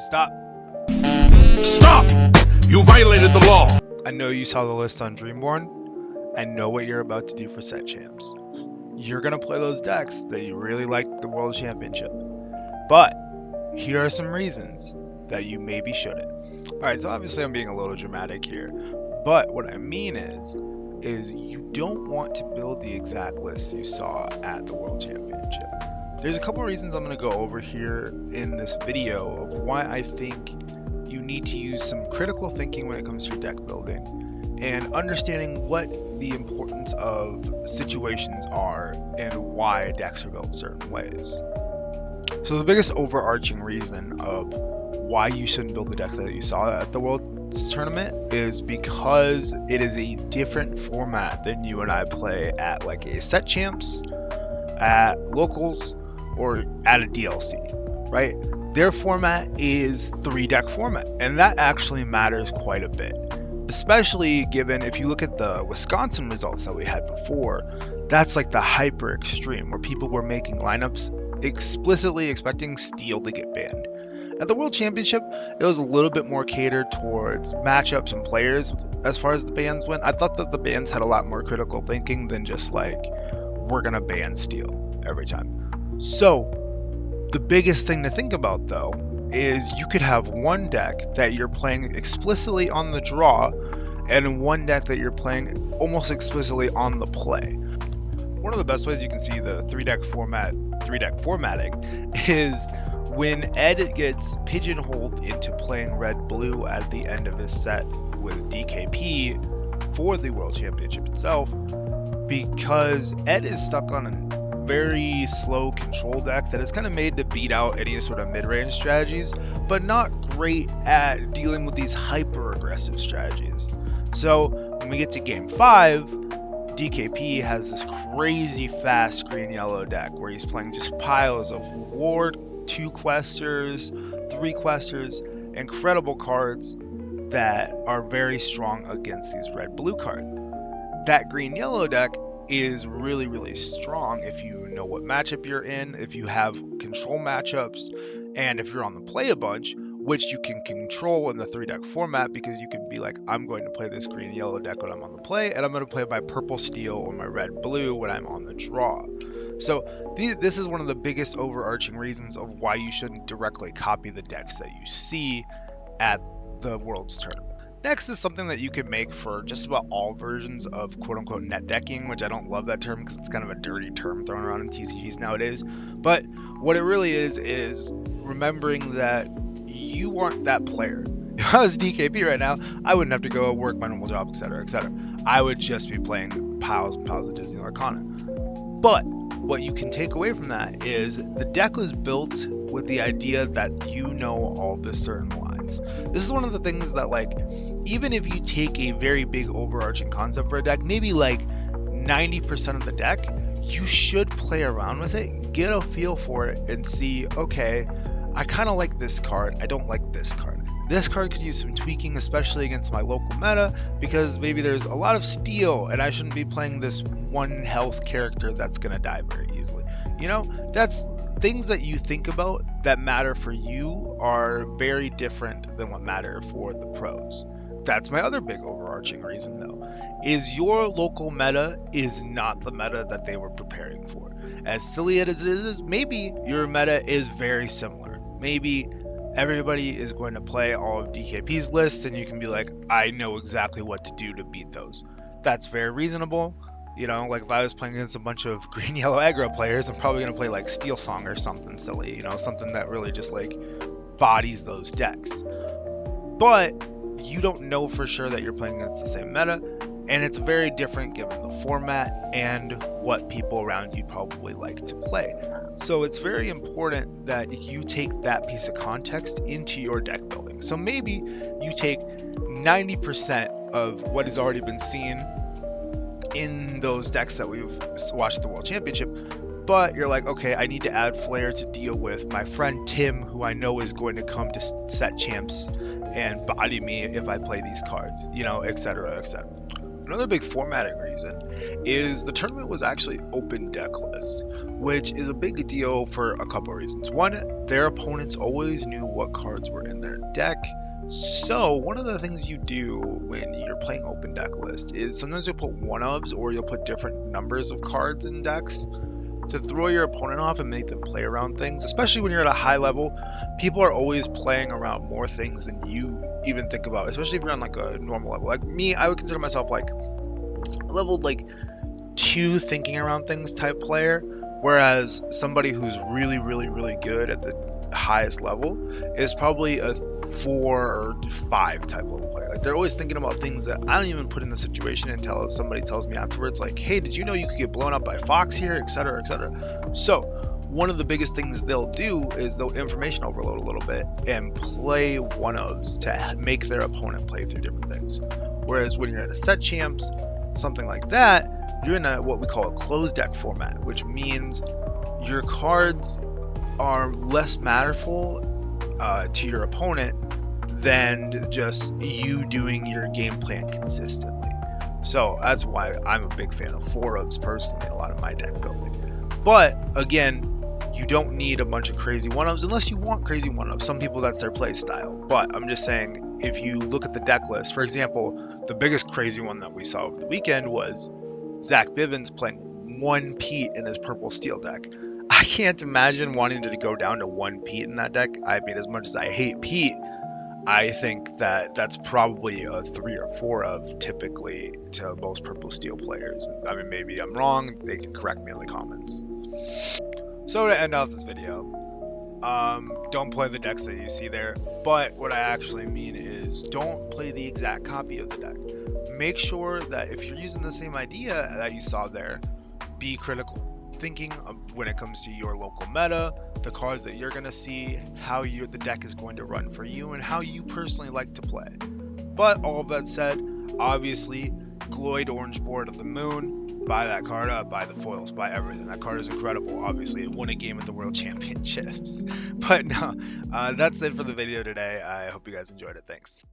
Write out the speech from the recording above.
Stop. Stop! You violated the law! I know you saw the list on Dreamborn. I know what you're about to do for set champs. You're going to play those decks that you really like the World Championship. But here are some reasons that you maybe shouldn't. Alright, so obviously I'm being a little dramatic here. But what I mean is you don't want to build the exact list you saw at the World Championship. There's a couple reasons I'm going to go over here in this video of why I think you need to use some critical thinking when it comes to your deck building and understanding what the importance of situations are and why decks are built certain ways. So the biggest overarching reason of why you shouldn't build the deck that you saw at the World's Tournament is because it is a different format than you and I play at like a set champs, at locals, or at a DLC, right? Their format is 3-deck format, and that actually matters quite a bit, especially given if you look at the Wisconsin results that we had before. That's like the hyper extreme where people were making lineups explicitly expecting Steel to get banned. At the World Championship, it was a little bit more catered towards matchups and players as far as the bans went. I thought that the bans had a lot more critical thinking than just like, we're gonna ban Steel every time. So the biggest thing to think about though is you could have one deck that you're playing explicitly on the draw and one deck that you're playing almost explicitly on the play. One of the best ways you can see the 3-deck formatting is when Ed gets pigeonholed into playing red-blue at the end of his set with DKP for the World Championship itself, because Ed is stuck on a very slow control deck that is kind of made to beat out any sort of mid-range strategies, but not great at dealing with these hyper-aggressive strategies. So when we get to game 5, DKP has this crazy fast green-yellow deck where he's playing just piles of Ward, 2 Questers, 3 Questers, incredible cards that are very strong against these red-blue cards. That green-yellow deck is really, really strong if you know what matchup you're in, if you have control matchups, and if you're on the play a bunch, which you can control in the 3-deck format because you can be like, I'm going to play this green-yellow deck when I'm on the play, and I'm going to play my purple-steel or my red-blue when I'm on the draw. So this is one of the biggest overarching reasons of why you shouldn't directly copy the decks that you see at the World's Tournament. Next is something that you could make for just about all versions of quote-unquote net decking, which I don't love that term because it's kind of a dirty term thrown around in TCGs nowadays. But what it really is remembering that you aren't that player. If I was DKP right now, I wouldn't have to go work my normal job, etc., etc. I would just be playing piles and piles of Disney Arcana. But what you can take away from that is the deck was built with the idea that you know all the certain lines. This is one of the things that, like, even if you take a very big overarching concept for a deck, maybe like 90% of the deck, you should play around with it, get a feel for it, and see, okay, I kind of like this card, I don't like this card. This card could use some tweaking, especially against my local meta, because maybe there's a lot of steel and I shouldn't be playing this 1 health character that's going to die very easily. You know, that's things that you think about that matter for you are very different than what matter for the pros. That's my other big overarching reason though, is your local meta is not the meta that they were preparing for. As silly as it is, maybe your meta is very similar. Maybe everybody is going to play all of DKP's lists and you can be like, I know exactly what to do to beat those. That's very reasonable. You know, like if I was playing against a bunch of green yellow aggro players, I'm probably going to play like Steel Song or something silly, you know, something that really just like bodies those decks. But you don't know for sure that you're playing against the same meta, and it's very different given the format and what people around you probably like to play. So it's very important that you take that piece of context into your deck building. So maybe you take 90% of what has already been seen in those decks that we've watched the World Championship, but you're like, okay, I need to add flair to deal with my friend Tim, who I know is going to come to set champs and body me if I play these cards, you know, etc., etc. Another big formatting reason is the tournament was actually open deck list, which is a big deal for a couple of reasons. One, their opponents always knew what cards were in their deck. So one of the things you do when you're playing open deck list is sometimes you'll put one-ofs or you'll put different numbers of cards in decks to throw your opponent off and make them play around things, especially when you're at a high level. People are always playing around more things than you even think about, especially if you're on like a normal level. Like me, I would consider myself like a level like 2 thinking around things type player, whereas somebody who's really, really, really good at the highest level is probably a 4 or 5 type level player. Like they're always thinking about things that I don't even put in the situation until somebody tells me afterwards, like, hey, did you know you could get blown up by Fox here, etc., etc. So one of the biggest things they'll do is they'll information overload a little bit and play one-ofs to make their opponent play through different things. Whereas when you're at a set champs, something like that, you're in a what we call a closed deck format, which means your cards are less matterful to your opponent than just you doing your game plan consistently. So that's why I'm a big fan of 4-ofs personally in a lot of my deck building. But again, you don't need a bunch of crazy 1-ofs unless you want crazy 1-ofs. Some people, that's their play style. But I'm just saying, if you look at the deck list, for example, the biggest crazy one that we saw over the weekend was Zach Bivens playing 1 Pete in his purple steel deck. I can't imagine wanting to go down to 1 Pete in that deck. I mean, as much as I hate Pete, I think that that's probably a 3 or 4 of typically to most purple steel players. I mean, maybe I'm wrong. They can correct me in the comments. So to end off this video, don't play the decks that you see there, but what I actually mean is don't play the exact copy of the deck. Make sure that if you're using the same idea that you saw there, be critical thinking when it comes to your local meta, the cards that you're going to see, how the deck is going to run for you, and how you personally like to play. But all of that said, obviously, Gloyd Orange Board of the Moon, buy that card up, buy the foils, buy everything. That card is incredible. Obviously, it won a game at the World Championships. But no, that's it for the video today. I hope you guys enjoyed it. Thanks.